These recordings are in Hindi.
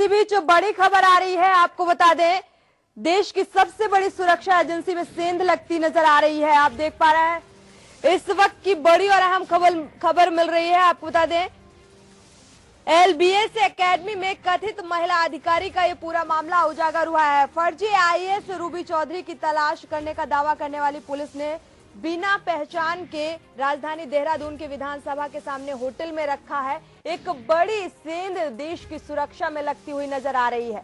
इसी बीच बड़ी खबर आ रही है, आपको बता दें देश की सबसे बड़ी सुरक्षा एजेंसी में सेंध लगती नजर आ रही है। आप देख पा रहे हैं इस वक्त की बड़ी और अहम खबर मिल रही है। आपको बता दें एलबीएस एकेडमी में कथित महिला अधिकारी का ये पूरा मामला उजागर हुआ है। फर्जी आईएएस रूबी चौधरी की तलाश करने का दावा करने वाली पुलिस ने बिना पहचान के राजधानी देहरादून के विधानसभा के सामने होटल में रखा है। एक बड़ी सेंध देश की सुरक्षा में लगती हुई नजर आ रही है।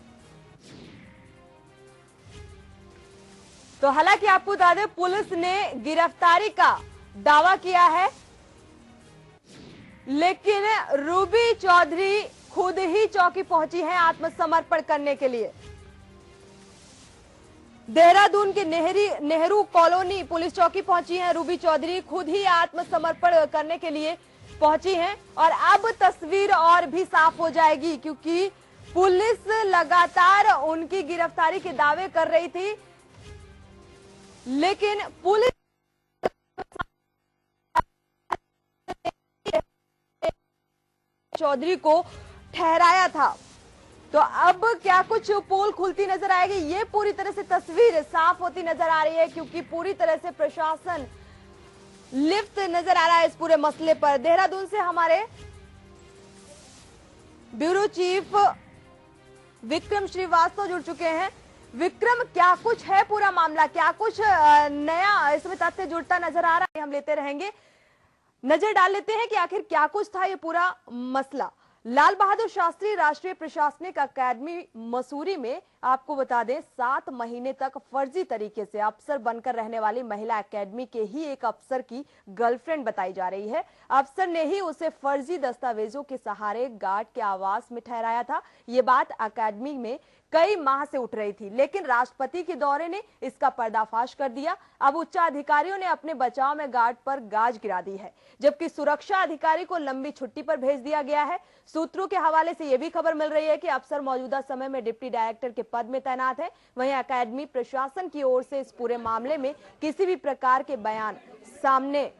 तो हालांकि आपको बता दें पुलिस ने गिरफ्तारी का दावा किया है, लेकिन रूबी चौधरी खुद ही चौकी पहुंची है आत्मसमर्पण करने के लिए। देहरादून के नेहरू कॉलोनी पुलिस चौकी पहुंची है। रूबी चौधरी खुद ही आत्मसमर्पण करने के लिए पहुंची हैं और अब तस्वीर और भी साफ हो जाएगी, क्योंकि पुलिस लगातार उनकी गिरफ्तारी के दावे कर रही थी, लेकिन पुलिस चौधरी को ठहराया था। तो अब क्या कुछ पोल खुलती नजर आएगी, ये पूरी तरह से तस्वीर साफ होती नजर आ रही है, क्योंकि पूरी तरह से प्रशासन लिप्त नजर आ रहा है इस पूरे मसले पर। देहरादून से हमारे ब्यूरो चीफ विक्रम श्रीवास्तव जुड़ चुके हैं। विक्रम, क्या कुछ है पूरा मामला, क्या कुछ नया इसमें तथ्य जुड़ता नजर आ रहा है, हम लेते रहेंगे, नजर डाल लेते हैं कि आखिर क्या कुछ था ये पूरा मसला। लाल बहादुर शास्त्री राष्ट्रीय प्रशासनिक अकादमी मसूरी में आपको बता दें 7 महीने तक फर्जी तरीके से अफसर बनकर रहने वाली महिला एकेडमी के ही एक अफसर की गर्लफ्रेंड बताई जा रही है। अफसर ने ही उसे फर्जी दस्तावेजों के सहारे गार्ड के आवास में ठहराया था। ये बात अकादमी में कई माह से उठ रही थी, लेकिन राष्ट्रपति के दौरे ने इसका पर्दाफाश कर दिया। अब उच्चाधिकारियों ने अपने बचाव में गार्ड पर गाज गिरा दी है, जबकि सुरक्षा अधिकारी को लंबी छुट्टी पर भेज दिया गया है। सूत्रों के हवाले से यह भी खबर मिल रही है कि अफसर मौजूदा समय में डिप्टी डायरेक्टर के पद में तैनात है। वहीं अकादमी प्रशासन की ओर से इस पूरे मामले में किसी भी प्रकार के बयान सामने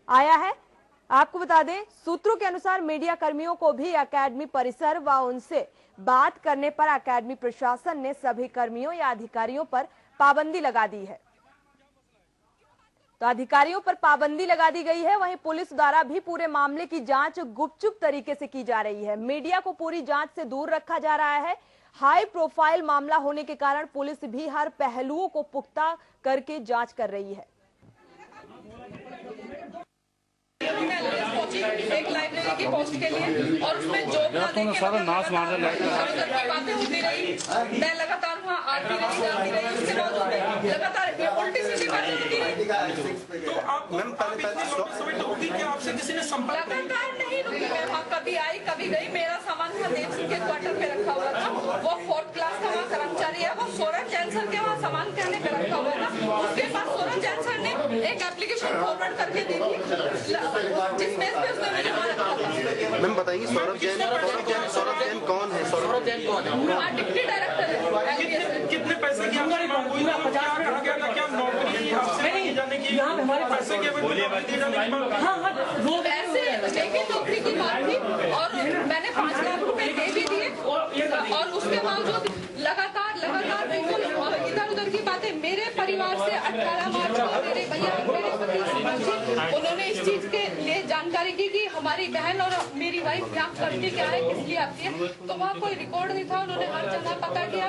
आया है। आपको बता दें सूत्रों के अनुसार मीडिया कर्मियों को भी अकादमी परिसर व उनसे बात करने पर अकादमी प्रशासन ने सभी कर्मियों या अधिकारियों पर पाबंदी लगा दी है। तो अधिकारियों पर पाबंदी लगा दी गई है। वहीं पुलिस द्वारा भी पूरे मामले की जांच गुपचुप तरीके से की जा रही है। मीडिया को पूरी जांच से दूर रखा जा रहा है। हाई प्रोफाइल मामला होने के कारण पुलिस भी हर पहलुओं को पुख्ता करके जांच कर रही है। एक लाइब्रेरी की पोस्ट के लिए और उसमें जॉब ना देके बातें होती रही, मैं लगातार वहाँ आती रही जाती रही, उसके बावजूद लगातार उल्टी सीधी बातें होती रही। तो आप समय तो होगी कि आपसे किसी ने संपर्क लगातार नहीं रुकी, मैं वहाँ कभी आई कभी गई। मेरा सामान वहाँ देव सिंह के क्वार्टर पे रखा हुआ था, वो 4th क्लास का वहाँ कर्मचारी है, वो सौरभ जैन सर के वहाँ सामान कहने पे रखा हुआ था। उसके बाद सौरभ जैन सर ने एक एप्लीकेशन फॉरवर्ड करके दे दी, जिसमें मैम बताइए सौरभ जैन कौन है? सौरभ जैन कौन है? डिप्टी डायरेक्टर है। कितने पैसे की आपकी मांग हुई? क्या नौकरी आपसे जाने की हमारे पैसे की लेकिन नौकरी की बात थी और मैंने 5 लाख रुपए दे भी दिए और उसके बावजूद लगातार बिल्कुल इधर उधर की बातें। मेरे परिवार से 18 मार्च को मेरे भैया मेरे पति उन्होंने इस चीज के लिए जानकारी की कि हमारी बहन और मेरी वाइफ यहाँ करती क्या है, किस लिए आती है। तो वहाँ कोई रिकॉर्ड नहीं था। उन्होंने हर जगह पता किया,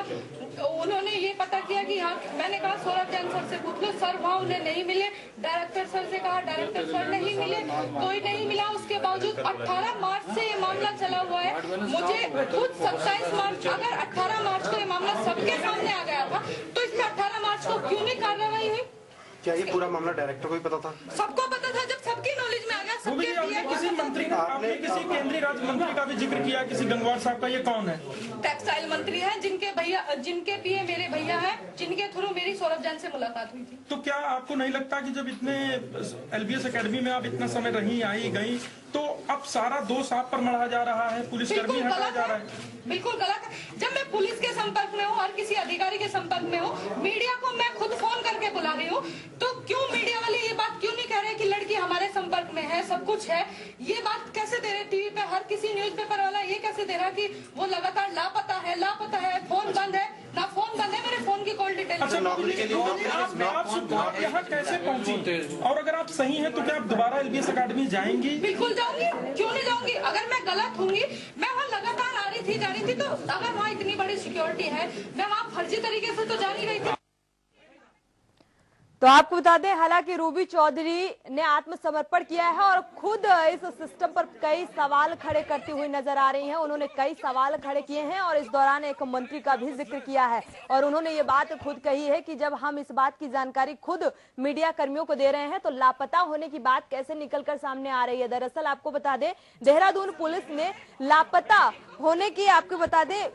उन्होंने ये पता किया कि यहाँ, मैंने कहा सौरभ जैन सर से पूछ लो, सर वहाँ उन्हें नहीं मिले। डायरेक्टर सर से कहा, डायरेक्टर सर नहीं मिले, कोई नहीं मिला। उसके बावजूद 18 मार्च से ये मामला चला हुआ है। मुझे खुद 27 मार्च, अगर 18 मार्च को ये मामला सबके सामने आ गया था तो इससे 18 मार्च को क्यों नहीं कार्रवाई हुई? क्या ये पूरा मामला डायरेक्टर को ही पता था? सबको पता था, जब सबकी नॉलेज में आ गया। सबके किसी मंत्री का, आपने किसी केंद्रीय राज्य मंत्री का भी जिक्र किया, किसी गंगवार साहब का, ये कौन है? टेक्सटाइल मंत्री हैं, जिनके पीए मेरे भैया हैं, जिनके थ्रू मेरी सौरभ जैन से मुलाकात हुई थी। तो क्या आपको नहीं लगता कि जब इतने एलबीएस एकेडमी में आप इतना समय रही आई गई तो अब सारा दोष आप पर मढ़ा जा रहा है, पुलिसकर्मी हटाया जा रहा है? बिल्कुल गलत है। जब मैं पुलिस के संपर्क में हूँ और किसी अधिकारी के संपर्क में हूँ, मीडिया को मैं खुद फोन करके बुला रही हूँ, तो क्यों मीडिया वाले ये बात क्यों नहीं कह रहे कि लड़की हमारे संपर्क में है, सब कुछ है? ये बात कैसे दे रहे टीवी पे? हर किसी न्यूज़पेपर वाला ये कैसे दे रहा कि वो लगातार लापता है, आप यहाँ कैसे पहुंची, और अगर आप सही हैं तो क्या आप दोबारा एलबीएस अकेडमी जाएंगी? बिल्कुल जाऊंगी, क्यों नहीं जाऊंगी। अगर मैं गलत होंगी, मैं वहाँ लगातार आ रही थी जा रही थी, तो अगर वहाँ इतनी बड़ी सिक्योरिटी है, मैं वहाँ फर्जी तरीके से तो जा नहीं रही थी। तो आपको बता दें, हालांकि रूबी चौधरी ने आत्मसमर्पण किया है और खुद इस सिस्टम पर कई सवाल खड़े करती हुई नजर आ रही हैं। उन्होंने कई सवाल खड़े किए हैं और इस दौरान एक मंत्री का भी जिक्र किया है और उन्होंने ये बात खुद कही है कि जब हम इस बात की जानकारी खुद मीडिया कर्मियों को दे रहे हैं तो लापता होने की बात कैसे निकलकर सामने आ रही है। दरअसल आपको बता दें, देहरादून पुलिस ने लापता होने की, आपको बता दें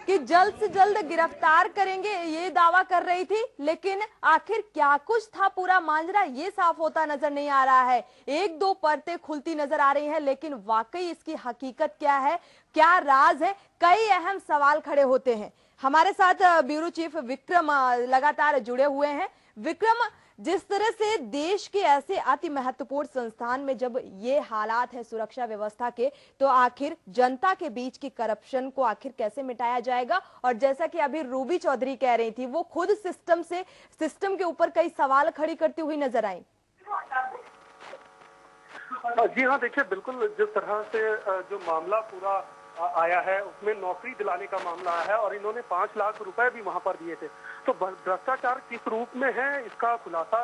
कि जल्द से जल्द गिरफ्तार करेंगे ये दावा कर रही थी, लेकिन आखिर क्या कुछ था पूरा मांजरा ये साफ होता नजर नहीं आ रहा है। एक दो परतें खुलती नजर आ रही हैं, लेकिन वाकई इसकी हकीकत क्या है, क्या राज है, कई अहम सवाल खड़े होते हैं। हमारे साथ ब्यूरो चीफ विक्रम लगातार जुड़े हुए हैं। विक्रम, जिस तरह से देश के ऐसे अति महत्वपूर्ण संस्थान में जब ये हालात है सुरक्षा व्यवस्था के, तो आखिर जनता के बीच की करप्शन को आखिर कैसे मिटाया जाएगा? और जैसा कि अभी रूबी चौधरी कह रही थी, वो खुद सिस्टम के ऊपर कई सवाल खड़ी करती हुई नजर आई। जी हाँ, देखिए बिल्कुल जिस तरह से जो मामला पूरा आया है उसमें नौकरी दिलाने का मामला आया है और इन्होंने 5 लाख रुपए भी वहां पर दिए थे। तो भ्रष्टाचार किस रूप में है इसका खुलासा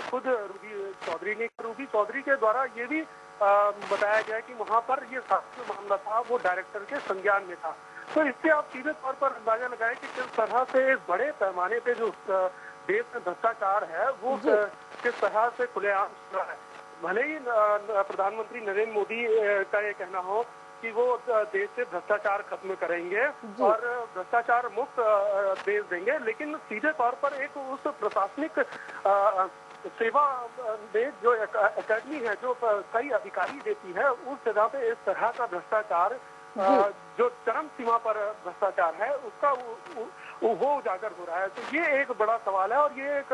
खुद रूबी चौधरी ने। रूबी चौधरी के द्वारा ये भी बताया गया कि वहां पर ये जो मामला था वो डायरेक्टर के संज्ञान में था। तो इससे आप सीधे तौर पर अंदाजा लगाएं कि किस तरह से इस बड़े पैमाने पे जो देश में भ्रष्टाचार है वो किस तरह से खुलेआम हो रहा है। भले ही प्रधानमंत्री नरेंद्र मोदी का ये कहना हो कि वो देश से भ्रष्टाचार खत्म करेंगे और भ्रष्टाचार मुक्त देश देंगे, लेकिन सीधे तौर पर एक उस प्रशासनिक सेवा में जो अकेडमी है जो कई अधिकारी देती है, उस जगह पे इस तरह का भ्रष्टाचार जो चरम सीमा पर भ्रष्टाचार है उसका वो उजागर हो रहा है। तो ये एक बड़ा सवाल है और ये एक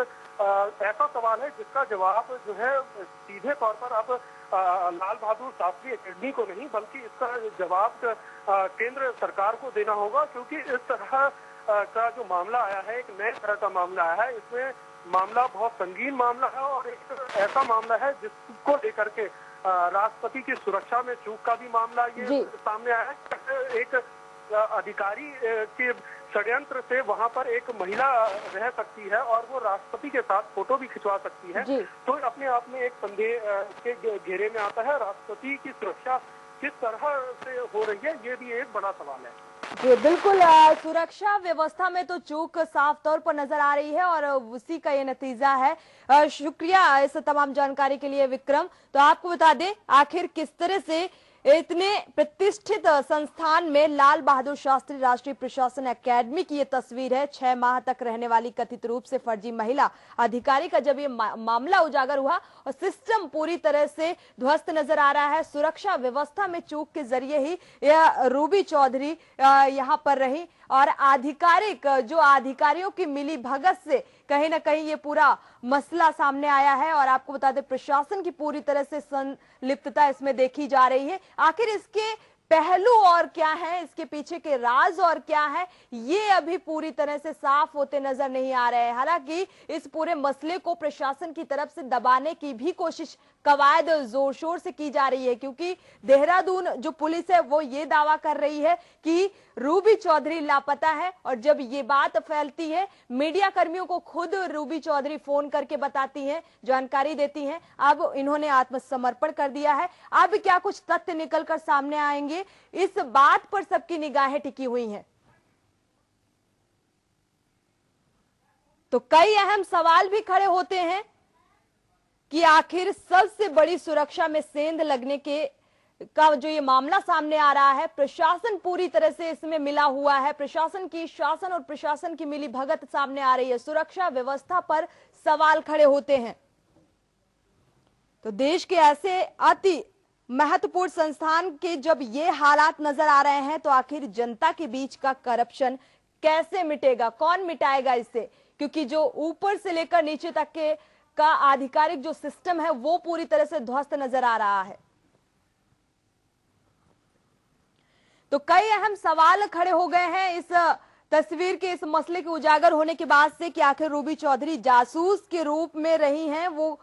ऐसा सवाल है जिसका जवाब जो है सीधे तौर पर अब लाल बहादुर शास्त्री अकेडमी को नहीं बल्कि इसका जवाब केंद्र सरकार को देना होगा, क्योंकि इस तरह का जो मामला आया है एक नए तरह का मामला आया है। इसमें मामला बहुत संगीन मामला है और एक ऐसा मामला है जिसको लेकर के राष्ट्रपति की सुरक्षा में चूक का भी मामला ये सामने आया है। एक अधिकारी के षड्यंत्र से वहां पर एक महिला रह सकती है और वो राष्ट्रपति के साथ फोटो भी खिंचवा सकती है, तो अपने आप में एक संदेह के घेरे में आता है। राष्ट्रपति की सुरक्षा किस तरह से हो रही है ये भी एक बड़ा सवाल है। जी बिल्कुल, सुरक्षा व्यवस्था में तो चूक साफ तौर पर नजर आ रही है और उसी का ये नतीजा है। शुक्रिया इस तमाम जानकारी के लिए विक्रम। तो आपको बता दें, आखिर किस तरह से इतने प्रतिष्ठित संस्थान में लाल बहादुर शास्त्री राष्ट्रीय प्रशासन अकेडमी की ये तस्वीर है। 6 माह तक रहने वाली कथित रूप से फर्जी महिला अधिकारी का जब ये मामला उजागर हुआ और सिस्टम पूरी तरह से ध्वस्त नजर आ रहा है। सुरक्षा व्यवस्था में चूक के जरिए ही यह रूबी चौधरी यहाँ पर रही और आधिकारिक जो अधिकारियों की मिली भगत से कहीं ना कहीं ये पूरा मसला सामने आया है। और आपको बता दें, प्रशासन की पूरी तरह से संलिप्तता इसमें देखी जा रही है। आखिर इसके पहलू और क्या है, इसके पीछे के राज और क्या है, ये अभी पूरी तरह से साफ होते नजर नहीं आ रहे हैं। हालांकि इस पूरे मसले को प्रशासन की तरफ से दबाने की भी कोशिश कवायद जोर शोर से की जा रही है, क्योंकि देहरादून जो पुलिस है वो ये दावा कर रही है कि रूबी चौधरी लापता है। और जब ये बात फैलती है, मीडिया कर्मियों को खुद रूबी चौधरी फोन करके बताती हैं, जानकारी देती हैं। अब इन्होंने आत्मसमर्पण कर दिया है। अब क्या कुछ तथ्य निकलकर सामने आएंगे, इस बात पर सबकी निगाहें टिकी हुई हैं। तो कई अहम सवाल भी खड़े होते हैं कि आखिर सबसे बड़ी सुरक्षा में सेंध लगने का जो ये मामला सामने आ रहा है, प्रशासन पूरी तरह से इसमें मिला हुआ है। प्रशासन की शासन और प्रशासन की मिली भगत सामने आ रही है। सुरक्षा व्यवस्था पर सवाल खड़े होते हैं। तो देश के ऐसे अति महत्वपूर्ण संस्थान के जब ये हालात नजर आ रहे हैं, तो आखिर जनता के बीच का करप्शन कैसे मिटेगा, कौन मिटाएगा इससे? क्योंकि जो ऊपर से लेकर नीचे तक का आधिकारिक जो सिस्टम है वो पूरी तरह से ध्वस्त नजर आ रहा है। तो कई अहम सवाल खड़े हो गए हैं इस तस्वीर के इस मसले के उजागर होने के बाद से कि आखिर रूबी चौधरी जासूस के रूप में रही हैं वो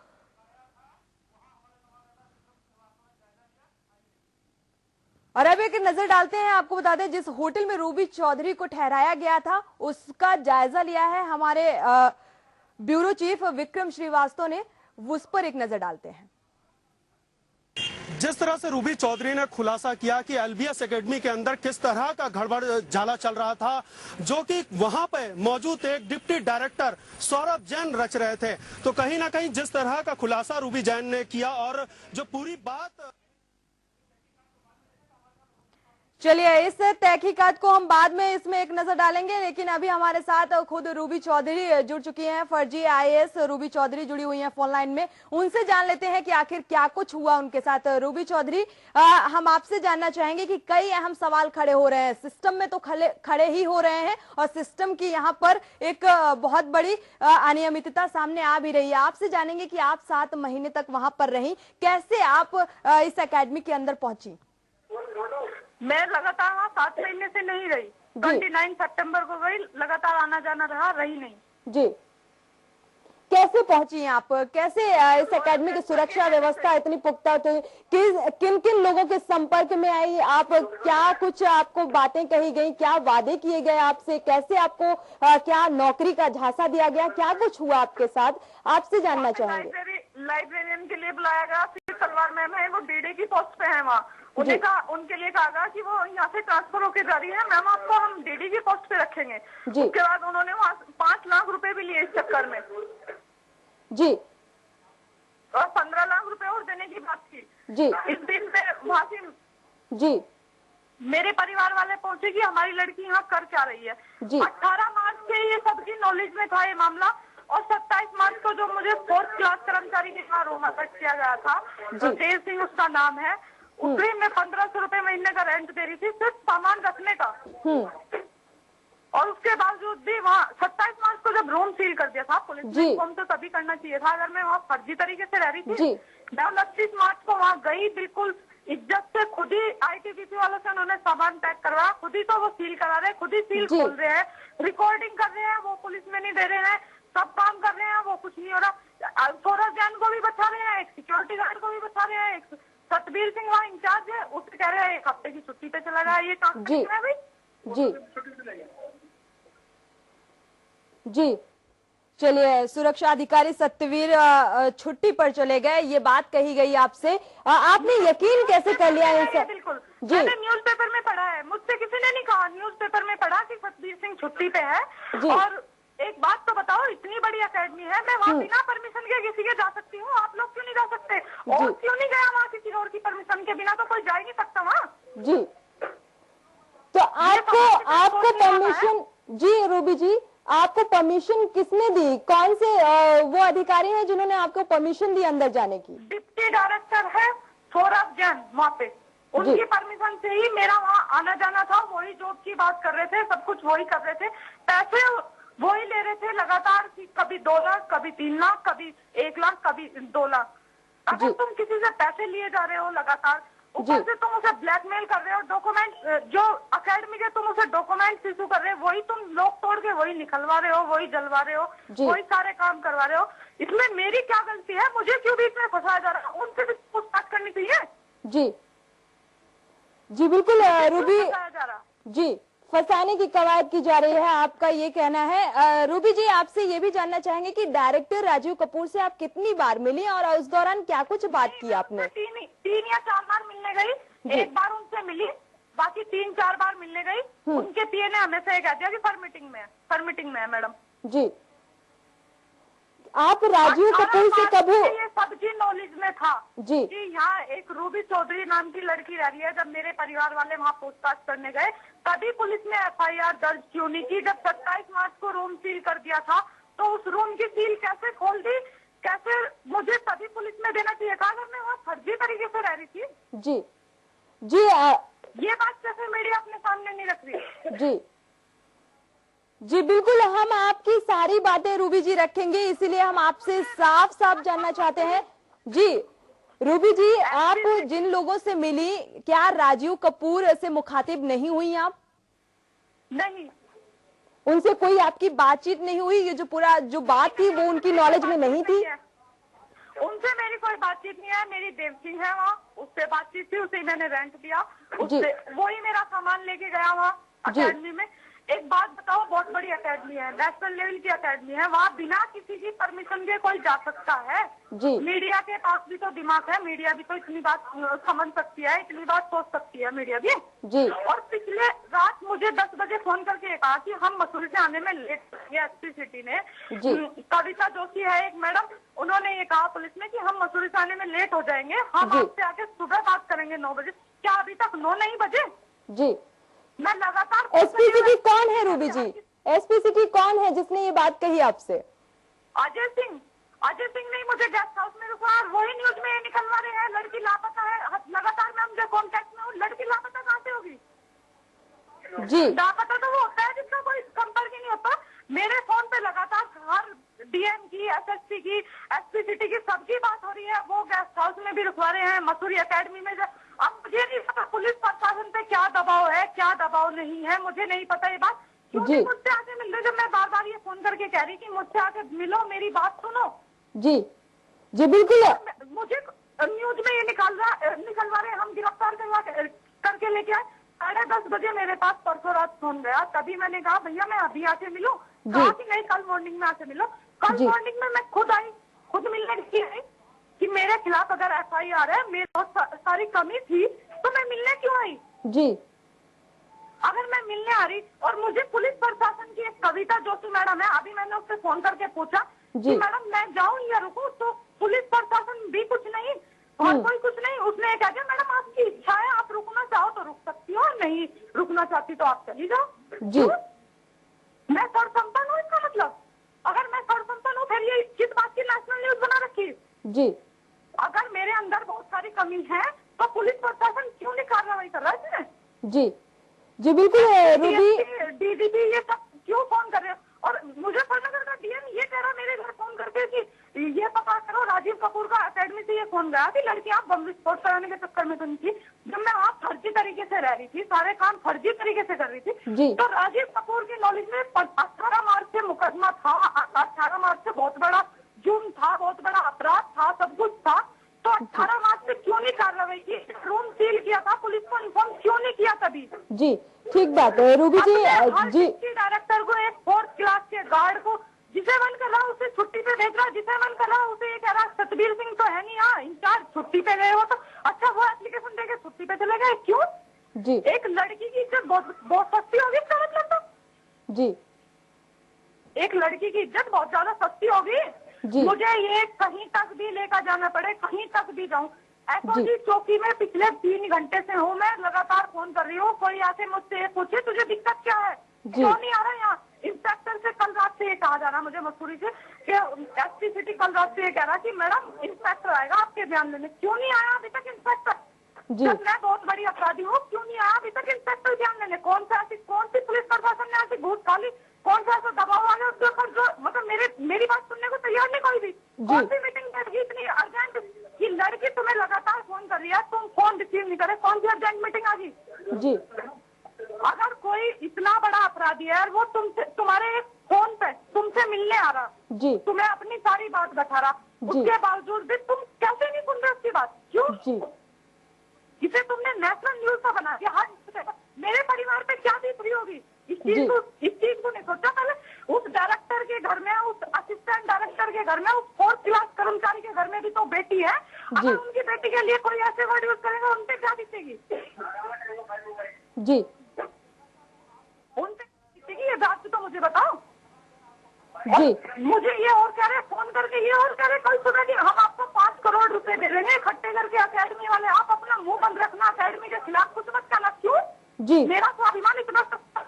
और अब एक नजर डालते हैं। आपको बता दें जिस होटल में रूबी चौधरी को ठहराया गया था उसका जायजा लिया है हमारे ब्यूरो चीफ विक्रम श्रीवास्तव ने, उस पर एक नजर डालते हैं। जिस तरह से रूबी चौधरी ने खुलासा किया कि एलबीएस एकेडमी के अंदर किस तरह का गड़बड़ झाला चल रहा था, जो कि वहां पे मौजूद एक डिप्टी डायरेक्टर सौरभ जैन रच रहे थे, तो कहीं ना कहीं जिस तरह का खुलासा रूबी जैन ने किया और जो पूरी बात, चलिए इस तहकीकात को हम बाद में इसमें एक नजर डालेंगे, लेकिन अभी हमारे साथ खुद रूबी चौधरी जुड़ चुकी हैं। फर्जी आईएएस रूबी चौधरी जुड़ी हुई हैं फोन लाइन में, उनसे जान लेते हैं कि आखिर क्या कुछ हुआ उनके साथ। रूबी चौधरी, हम आपसे जानना चाहेंगे कि कई अहम सवाल खड़े हो रहे हैं, सिस्टम में तो खड़े ही हो रहे हैं और सिस्टम की यहाँ पर एक बहुत बड़ी अनियमितता सामने आ भी रही है। आपसे जानेंगे कि आप 7 महीने तक वहां पर रही, कैसे आप इस अकेडमी के अंदर पहुंची? मैं लगातार वहाँ 7 महीने से नहीं रही, 29 सितंबर को गई, लगातार आना जाना रहा, रही नहीं। जी, कैसे पहुंची आप? कैसे इस एकेडमी की सुरक्षा व्यवस्था इतनी पुख्ता थी? किन किन लोगों के संपर्क में आई आप? क्या कुछ आपको बातें कही गई? क्या वादे किए गए आपसे? कैसे आपको क्या नौकरी का झांसा दिया गया? क्या कुछ हुआ आपके साथ? आपसे जानना चाहेंगे। लाइब्रेरियन के लिए बुलाया गया, फिर तलवार मैम है, वो डीडी की पोस्ट पे है वहाँ, उनके लिए कहा गया कि वो यहाँ से ट्रांसफर होकर जा रही है, मैम आपको हम डीडी की पोस्ट पे रखेंगे। उसके बाद उन्होंने वहाँ 5 लाख रुपए भी लिए इस चक्कर में जी, और 15 लाख रुपए और देने की बात की जी। इस बीच में वहाँ से जी मेरे परिवार वाले पहुंचे कि हमारी लड़की यहाँ कर क्या रही है। 18 मार्च से ये सबकी नॉलेज में था ये मामला, और 27 मार्च को जो मुझे 4th क्लास कर्मचारी के यहाँ रूम अलर्ट किया गया था, देव सिंह उसका नाम है, उसमें मैं 1500 रुपए महीने का रेंट दे रही थी सिर्फ सामान रखने का। और उसके बावजूद भी वहाँ 27 मार्च को जब रूम सील कर दिया था पुलिस ने, इन्फॉर्म तो तभी करना चाहिए था अगर मैं वहाँ फर्जी तरीके से रह रही थी। मैं 29 मार्च को वहाँ गई, बिल्कुल इज्जत से, खुद ही आईटीबीपी वालों से उन्होंने सामान पैक करवाया, खुद ही तो वो सील करा रहे, खुद ही सील खोल रहे हैं, रिकॉर्डिंग कर रहे हैं, वो पुलिस में नहीं दे रहे हैं, सब काम कर रहे हैं, वो कुछ नहीं हो रहा। सौरभ जैन को भी बचा रहे हैं, एक सिक्योरिटी गार्ड को भी बचा रहे हैं, एक सतबीर सिंह वहाँ इंचार्ज है, उससे कह रहे हैं 1 हफ्ते की छुट्टी पे चला गया। ये काम है भाई? जी, चलिए सुरक्षा अधिकारी सत्यवीर छुट्टी पर चले गए, ये बात कही गई आपसे, आपने यकीन कैसे कर लिया है? बिल्कुल मैंने न्यूज़पेपर में पढ़ा है, मुझसे किसी ने नहीं कहा, न्यूज़पेपर में पढ़ा कि सतबीर सिंह छुट्टी पे है। और एक बात तो बताओ, इतनी बड़ी अकेडमी है, मैं वहाँ बिना परमिशन के किसी के जा सकती हूँ, आप लोग क्यों नहीं जा सकते? और क्यों नहीं गया वहाँ किसी और की परमिशन के बिना? तो कोई जा ही नहीं सकता वहाँ। जी, तो आपको परमिशन, जी रूबी जी, आपको परमिशन किसने दी? कौन से वो अधिकारी हैं जिन्होंने आपको परमिशन दी अंदर जाने की? डिप्टी डायरेक्टर है सौरभ जैन, वहाँ पे उनकी परमिशन से ही मेरा वहाँ आना जाना था। वही जॉब की बात कर रहे थे, सब कुछ वही कर रहे थे, पैसे वही ले रहे थे लगातार, कभी 2 लाख, कभी 3 लाख, कभी 1 लाख, कभी 2 लाख। अगर तुम किसी से पैसे लिए जा रहे हो लगातार, ऊपर से तुम उसे ब्लैकमेल कर रहे हो, डॉक्यूमेंट जो अकेडमी के तुम उसे डॉक्यूमेंट इशू कर रहे हो, वही तुम लोग तोड़ के वही निकलवा रहे हो, वही जलवा रहे हो, वही सारे काम करवा रहे हो। इसमें मेरी क्या गलती है? मुझे क्यों बीच में फंसाया जा रहा है? उनसे भी पूछताछ करनी चाहिए। जी जी बिल्कुल रूबी जी, फंसाने की कवायद की जा रही है, आपका ये कहना है। रूबी जी, आपसे ये भी जानना चाहेंगे कि डायरेक्टर राजीव कपूर से आप कितनी बार मिली और उस दौरान क्या कुछ बात की आपने? 3 या 4 बार मिलने गई, एक बार उनसे मिली, बाकी 3-4 बार मिलने गई। उनके पीए ने हमें से कह दिया कि फॉर्मेटिंग में है मैडम। जी, आप राजीव कपूर से कभी? ये सबकी नॉलेज में था जी कि यहाँ एक रूबी चौधरी नाम की लड़की रह रही है। जब मेरे परिवार वाले वहाँ पूछताछ करने गए, तभी पुलिस ने FIR दर्ज क्यों नहीं की? जब 27 मार्च को रूम सील कर दिया था, तो उस रूम की सील कैसे खोल दी? कैसे? मुझे तभी पुलिस में देना चाहिए था अगर मैं वहाँ फर्जी तरीके से रह रही थी। जी जी, ये बात कैसे मीडिया अपने सामने नहीं रख रही? जी जी बिल्कुल, हम आपकी सारी बातें रूबी जी रखेंगे, इसीलिए हम आपसे साफ साफ जानना चाहते हैं। जी रूबी जी, आप जिन लोगों से मिली, क्या राजीव कपूर से मुखातिब नहीं हुई आप? नहीं। उनसे कोई आपकी बातचीत नहीं हुई? ये जो पूरा जो बात थी वो उनकी नॉलेज में नहीं थी? उनसे मेरी कोई बातचीत नहीं है। मेरी देव सिंह है वहाँ, उससे बातचीत थी, उसे मैंने रेंट दिया, उससे वही मेरा सामान लेके गया वहाँ अकेडमी में। एक बात बताओ, बहुत बड़ी अकेडमी है, नेशनल लेवल की अकेडमी है, वहाँ बिना किसी की परमिशन के कोई जा सकता है? जी। मीडिया के पास भी तो दिमाग है, मीडिया भी तो इतनी बात समझ सकती है, इतनी बात सोच सकती है मीडिया भी। जी। और पिछले रात मुझे 10 बजे फोन करके कहा कि हम मसूरी से आने में लेट ये एसपी सिटी ने। कविता जोशी है एक मैडम, उन्होंने ये कहा पुलिस में कि हम मसूरी से आने में लेट हो जाएंगे, हम आपसे आके सुबह बात करेंगे 9 बजे। क्या अभी तक 9 नहीं बजे? जी। मैं लगातार एसपी सिटी कौन है रूबी जी? एसपी सिटी कौन है जिसने ये बात कही आपसे? अजय सिंह। अजय सिंह ने मुझे गेस्ट हाउस में रुकवा, वही न्यूज में निकलवा रहे हैं लड़की लापता है। लगातार मैं उनके कॉन्टेक्ट में हूँ, लड़की लापता कहाँ से होगी? जी। लापता तो वो होता है जिसका कोई संपर्क ही नहीं होता। मेरे फोन पे लगातार हर डीएम की, एसएसपी की, एसपी सिटी की, सबकी बात हो रही है। वो गेस्ट हाउस में भी रुकवा रहे हैं, मसूरी अकेडमी में। अब मुझे नहीं पता पुलिस प्रशासन पे क्या दबाव है, क्या दबाव नहीं है, मुझे नहीं पता ये बात। क्योंकि मुझसे आके मिल रहे, जब मैं बार बार ये फोन करके कह रही कि मुझसे आके मिलो, मेरी बात सुनो। जी जी बिल्कुल। मुझे न्यूज में ये निकलवा रहे, हम गिरफ्तार करके लेके आए। 10:30 बजे मेरे पास परसों रात फोन गया, तभी मैंने कहा भैया मैं अभी आके मिलूं। कहा कि नहीं, कल मॉर्निंग में आके मिलो। कल मॉर्निंग में मैं खुद आई, खुद मिलने की आई कि मेरे खिलाफ अगर FIR है, मेरी बहुत सारी कमी थी, तो मैं मिलने क्यों आई? जी। अगर मैं मिलने आ रही, और मुझे पुलिस प्रशासन की एक कविता जोशी मैडम है, अभी मैंने उससे फोन करके पूछा कि मैडम मैं जाऊं या रुकूं, तो पुलिस प्रशासन भी कुछ नहीं और कोई कुछ नहीं। उसने कहा कि मैडम आपकी इच्छा है, आप रुकना चाहो तो रुक सकती हो, नहीं रुकना चाहती तो आप चली जाओ। जी। मैं सर्वसंपन्न हूँ, इसका मतलब? अगर मैं सर्वसंपन्न हूँ, फिर ये किस बात की नेशनल न्यूज बना रखी? जी। अगर मेरे अंदर बहुत सारी कमी है, तो पुलिस प्रशासन क्यों नहीं कार्रवाई कर रहा है इसमें? जी जी बिल्कुल। रूबी, DDP ये सब क्यों फोन कर रहे हो? और मुजफ्फरनगर का डीएम ये कह रहा मेरे घर फोन करके कि ये पता करो, राजीव कपूर का अकेडमी से ये फोन गया कि लड़कियां बम विस्फोट कराने के चक्कर में तुम थी। जब मैं वहाँ फर्जी तरीके से रह रही थी, सारे काम फर्जी तरीके से कर रही थी, तो राजीव कपूर की नॉलेज में 18 मार्च से मुकदमा था। 18 मार्च से बहुत बड़ा जुर्म था, बहुत बड़ा अपराध था, सब कुछ था। तो 18 मार्च से क्यों नहीं कार्रवाई की? रूम सील किया था, पुलिस को इन्फॉर्म क्यों नहीं किया तभी? जी ठीक बात है रूबी जी। जी डायरेक्टर को, एक 4th क्लास के गार्ड को, जिसे मन कर रहा उसे छुट्टी पे भेज रहा, जिसे मन कर रहा उसे ये कह रहा सतबीर सिंह तो है नहीं यहाँ इंचार्ज, छुट्टी पे गए हो तो अच्छा वो एप्लीकेशन देके छुट्टी पे चले गए, क्यों? जी। एक लड़की की इज्जत बहुत सस्ती होगी, इसका मतलब तो? जी। एक लड़की की इज्जत बहुत ज्यादा सस्ती होगी। मुझे ये कहीं तक भी लेकर जाना पड़े, कहीं तक भी जाऊं, एसओजी चौकी में पिछले 3 घंटे से हूँ मैं, लगातार फोन कर रही हूँ। कोई आके मुझसे पूछे तुझे दिक्कत क्या है, क्यों नहीं आ रहा यहाँ? इंस्पेक्टर से कल रात से ये कहा जा रहा मुझे मसूरी से कि एसपी सिटी कल रात से ये कह रहा कि मैडम इंस्पेक्टर आएगा आपके बयान लेने। क्यों नहीं आया अभी तक इंस्पेक्टर? जब मैं बहुत बड़ी अपराधी हूँ, क्यों नहीं आया अभी तक इंस्पेक्टर बयान लेने? कौन सी पुलिस प्रशासन ने ऐसी घूस खा ली, कौन सा ऐसा दबाव आ गया उसके ऊपर जो मतलब मेरी बात सुनने को तैयार नहीं कोई भी? कौन सी मीटिंग बैठ गई इतनी अर्जेंट कि लड़की तुम्हें लगातार फोन कर रही है, तुम फोन रिसीव नहीं करे? कौन सी अर्जेंट मीटिंग आ गई? जी। अगर कोई इतना बड़ा अपराधी है और वो तुम्हारे फोन पे तुमसे मिलने आ रहा, जी, तुम्हें अपनी सारी बात बता रहा, उसके बावजूद भी तुम कैसे नहीं सुन रहे उसकी बात? क्यों? जी। इसे तुमने नेशनल न्यूज का बना दिया। मेरे परिवार पे क्या बीत रही होगी? इस चीज को नहीं सोचा पहले? उस डायरेक्टर के घर में, उस असिस्टेंट डायरेक्टर के घर में, उस 4th क्लास कर्मचारी के घर में भी तो बेटी है। अगर उनकी बेटी के लिए कोई ऐसे वर्ड यूज करेगा, उनपे क्या बीतेगी? जी, उनपे बीतेगी ये बात तो मुझे बताओ। जी, मुझे ये और कह रहे, फोन करके ये और कह रहे कल सुबह कि हम आपको 5 करोड़ रुपए दे देंगे इकट्ठे करके अकेडमी वाले, आप अपना मुंह बंद रखना, अकेडमी के खिलाफ कुछ मत कहना। क्यों? जी, मेरा स्वाभिमान इतना,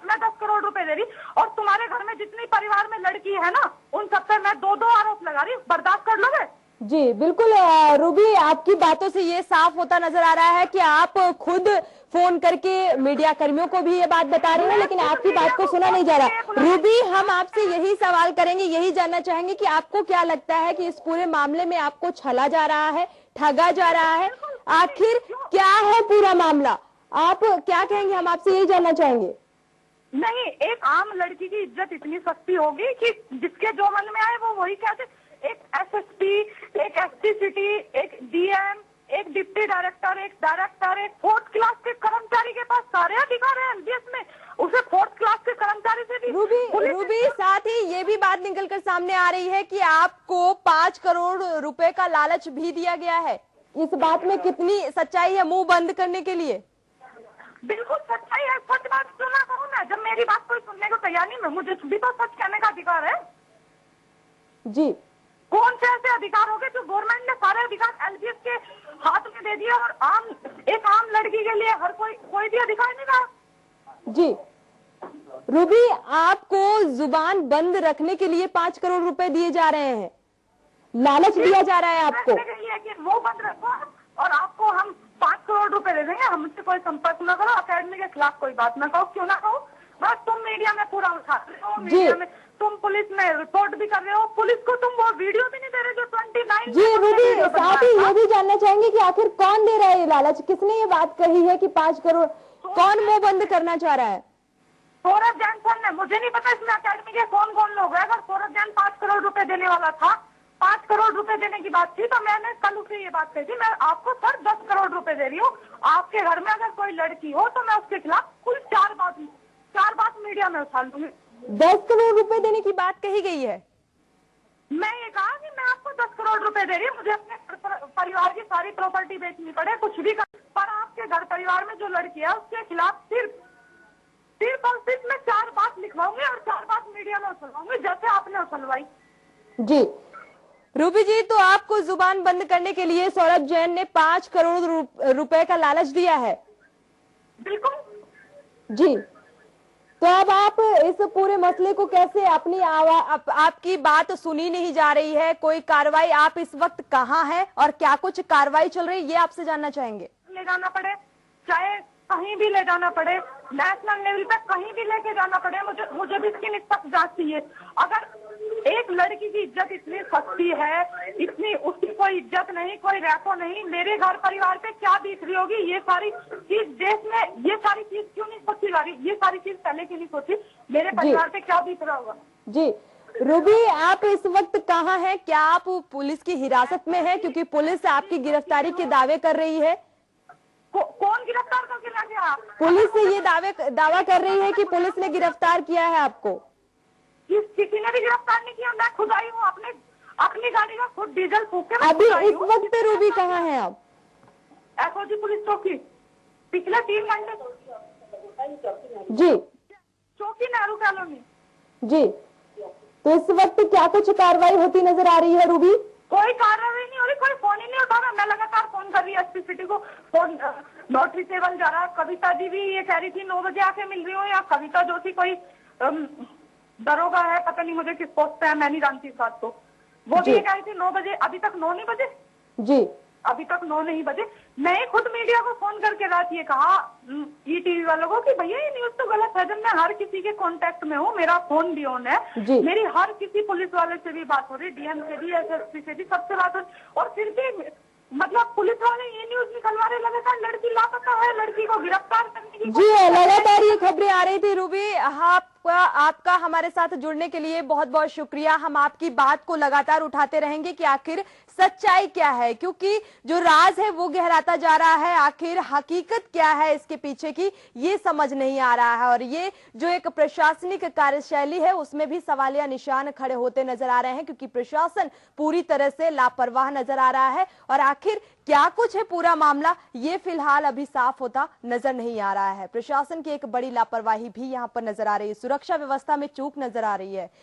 मैं 10 करोड़ रुपए दे रही, और तुम्हारे घर में जितनी परिवार में लड़की है ना, उन सब पे मैं 2-2 आरोप लगा रही, बर्दाश्त कर लोगे? जी बिल्कुल रूबी, आपकी बातों से ये साफ होता नजर आ रहा है कि आप खुद फोन करके मीडिया कर्मियों को भी ये बात बता रहे हैं, लेकिन आपकी बात को सुना नहीं जा रहा। रूबी, हम आपसे यही सवाल करेंगे, यही जानना चाहेंगे कि आपको क्या लगता है कि इस पूरे मामले में आपको छला जा रहा है, ठगा जा रहा है, आखिर क्या है पूरा मामला? आप क्या कहेंगे, हम आपसे यही जानना चाहेंगे। नहीं, एक आम लड़की की इज्जत इतनी सस्ती होगी कि जिसके जो मन में आए वो वही कहते। एक एसएसपी, एक एसपी सिटी, एक डीएम, एक डिप्टी डायरेक्टर, एक डायरेक्टर, एक 4th क्लास के कर्मचारी के पास सारे अधिकार है एलबीएस में। उसे 4th क्लास के कर्मचारी से भी रूबी साथ ही ये भी बात निकलकर सामने आ रही है कि आपको 5 करोड़ रुपए का लालच भी दिया गया है। इस बात में कितनी सच्चाई है मुंह बंद करने के लिए? बिल्कुल सच्चाई है। सच बात क्यों ना कहूँ मैं? जब मेरी बात कोई सुनने को तैयार नहीं, मुझे भी तो सच कहने का अधिकार है जी। कौन से ऐसे अधिकार हो गए जो गवर्नमेंट ने सारे अधिकार एलबीएस के हाथ में दे दिए और एक आम लड़की के लिए हर कोई भी अधिकार नहीं रहा? जी रूबी, आपको जुबान बंद रखने के लिए 5 करोड़ रुपए दिए जा रहे हैं, लालच दिया जा रहा है आपको। ये कि वो बंद रखो और आपको हम 5 करोड़ रुपए दे देंगे, हमसे कोई संपर्क न करो, अकेडमी के खिलाफ कोई बात न कहो। क्यों ना कहो? बस तुम मीडिया में पूरा उठा रहे हो, मीडिया में तुम पुलिस में रिपोर्ट भी कर रहे हो, पुलिस को तुम वो वीडियो भी नहीं दे रहे जो 29। जी रूबी, साथ ही ये भी जानना चाहेंगे कि आखिर कौन दे रहा है ये लालच? किसने ये बात कही है कि 5 करोड़? कौन मुंह बंद करना चाह रहा है? सौरभ जैन सर ने। मुझे नहीं पता इसमें अकेडमी के कौन कौन लोग हैं। अगर सौरभ जैन 5 करोड़ रुपए देने वाला था, 5 करोड़ रुपए देने की बात थी, तो मैंने कल उसे ये बात कही थी, मैं आपको सर 10 करोड़ रुपए दे रही हूँ। आपके घर में अगर कोई लड़की हो तो मैं उसके खिलाफ कुल 4 बात मीडिया में उछाल दूंगी। 10 करोड़ रुपए देने की बात कही गई है। मैं ये कहा कि मैं आपको 10 करोड़ रुपए दे रही हूँ, मुझे अपने परिवार की सारी प्रॉपर्टी बेचनी पड़े, कुछ भी कर, पर आपके घर परिवार में जो लड़की है उसके खिलाफ सिर्फ और सिर्फ मैं 4 बात लिखवाऊंगी और 4 बात मीडिया में उछलवाऊंगी, जैसे आपने उछलवाई। जी रूबी जी, तो आपको जुबान बंद करने के लिए सौरभ जैन ने 5 करोड़ रुपए का लालच दिया है? बिल्कुल जी। तो अब आप इस पूरे मसले को कैसे अपनी आपकी बात सुनी नहीं जा रही है, कोई कार्रवाई, आप इस वक्त कहाँ हैं और क्या कुछ कार्रवाई चल रही है, ये आपसे जानना चाहेंगे। ले जाना पड़े, चाहे कहीं भी ले जाना पड़े, नेशनल लेवल पे कहीं भी लेके जाना पड़े, मुझे भी इसकी निष्पक्ष जांच चाहिए। अगर एक लड़की की इज्जत इतनी सस्ती है, इतनी उसकी कोई इज्जत नहीं, कोई रैपो नहीं, मेरे घर परिवार पे क्या बीत रही होगी? ये सारी चीज देश में, ये सारी चीज क्यों नहीं सोची जा रही? ये सारी चीज पहले क्यों नहीं सोची? मेरे परिवार पे क्या बीत रहा होगा? जी रूबी, आप इस वक्त कहाँ हैं? क्या आप पुलिस की हिरासत में हैं? क्योंकि पुलिस आपकी गिरफ्तारी के दावे कर रही है। कौन गिरफ्तार करके ला गया? पुलिस से ये दावा कर रही है कि पुलिस ने गिरफ्तार किया है आपको। किसी ने भी गिरफ्तार नहीं किया, मैं खुद आई हूँ, अपनी गाड़ी का खुद डीजल फूक के। अभी इस वक्त रूबी कहाँ है आप? एसओजी पुलिस चौकी, पिछले 3 घंटे। जी चौकी नेहरू कॉलोनी। जी, तो इस वक्त क्या कुछ कार्रवाई होती नजर आ रही है रूबी? कोई कार्रवाई नहीं हो रही, कोई फोन ही नहीं उठा रहा। मैं लगातार फोन कर रही है एसपी सिटी को, फोन नॉट रिचेबल जा रहा। कविता जी भी ये कह रही थी 9 बजे आके मिल रही हो, या कविता जोशी कोई दरोगा है, पता नहीं मुझे किस पोस्ट पे है, मैं नहीं जानती इस बात को, वो भी ये कह रही थी 9 बजे। अभी तक 9 नहीं बजे। जी अभी तक 9 नहीं बजे। मैं खुद मीडिया को फोन करके रात ये कहा ईटीवी वालों को कि भैया ये न्यूज तो गलत है। जब मैं हर किसी के कांटेक्ट में हूँ, मेरा फोन भी ऑन है, मेरी हर किसी पुलिस वाले से भी बात हो रही, डीएम से भी, एसएसपी से भी, सबसे बात हो रही, और फिर भी मतलब पुलिस वाले ये न्यूज निकलवा रहे लगातार लड़की लापता है, लड़की को गिरफ्तार करने की। जी लगातार ये खबरें आ रही थी रूबी। आपका हमारे साथ जुड़ने के लिए बहुत बहुत शुक्रिया। हम आपकी बात को लगातार उठाते रहेंगे कि आखिर सच्चाई क्या है, क्योंकि जो राज है वो गहराता जा रहा है। आखिर हकीकत क्या है इसके पीछे की, ये समझ नहीं आ रहा है। और ये जो एक प्रशासनिक कार्यशैली है उसमें भी सवालिया निशान खड़े होते नजर आ रहे हैं, क्योंकि प्रशासन पूरी तरह से लापरवाह नजर आ रहा है। और आखिर क्या कुछ है पूरा मामला, ये फिलहाल अभी साफ होता नजर नहीं आ रहा है। प्रशासन की एक बड़ी लापरवाही भी यहाँ पर नजर आ रही है, सुरक्षा व्यवस्था में चूक नजर आ रही है।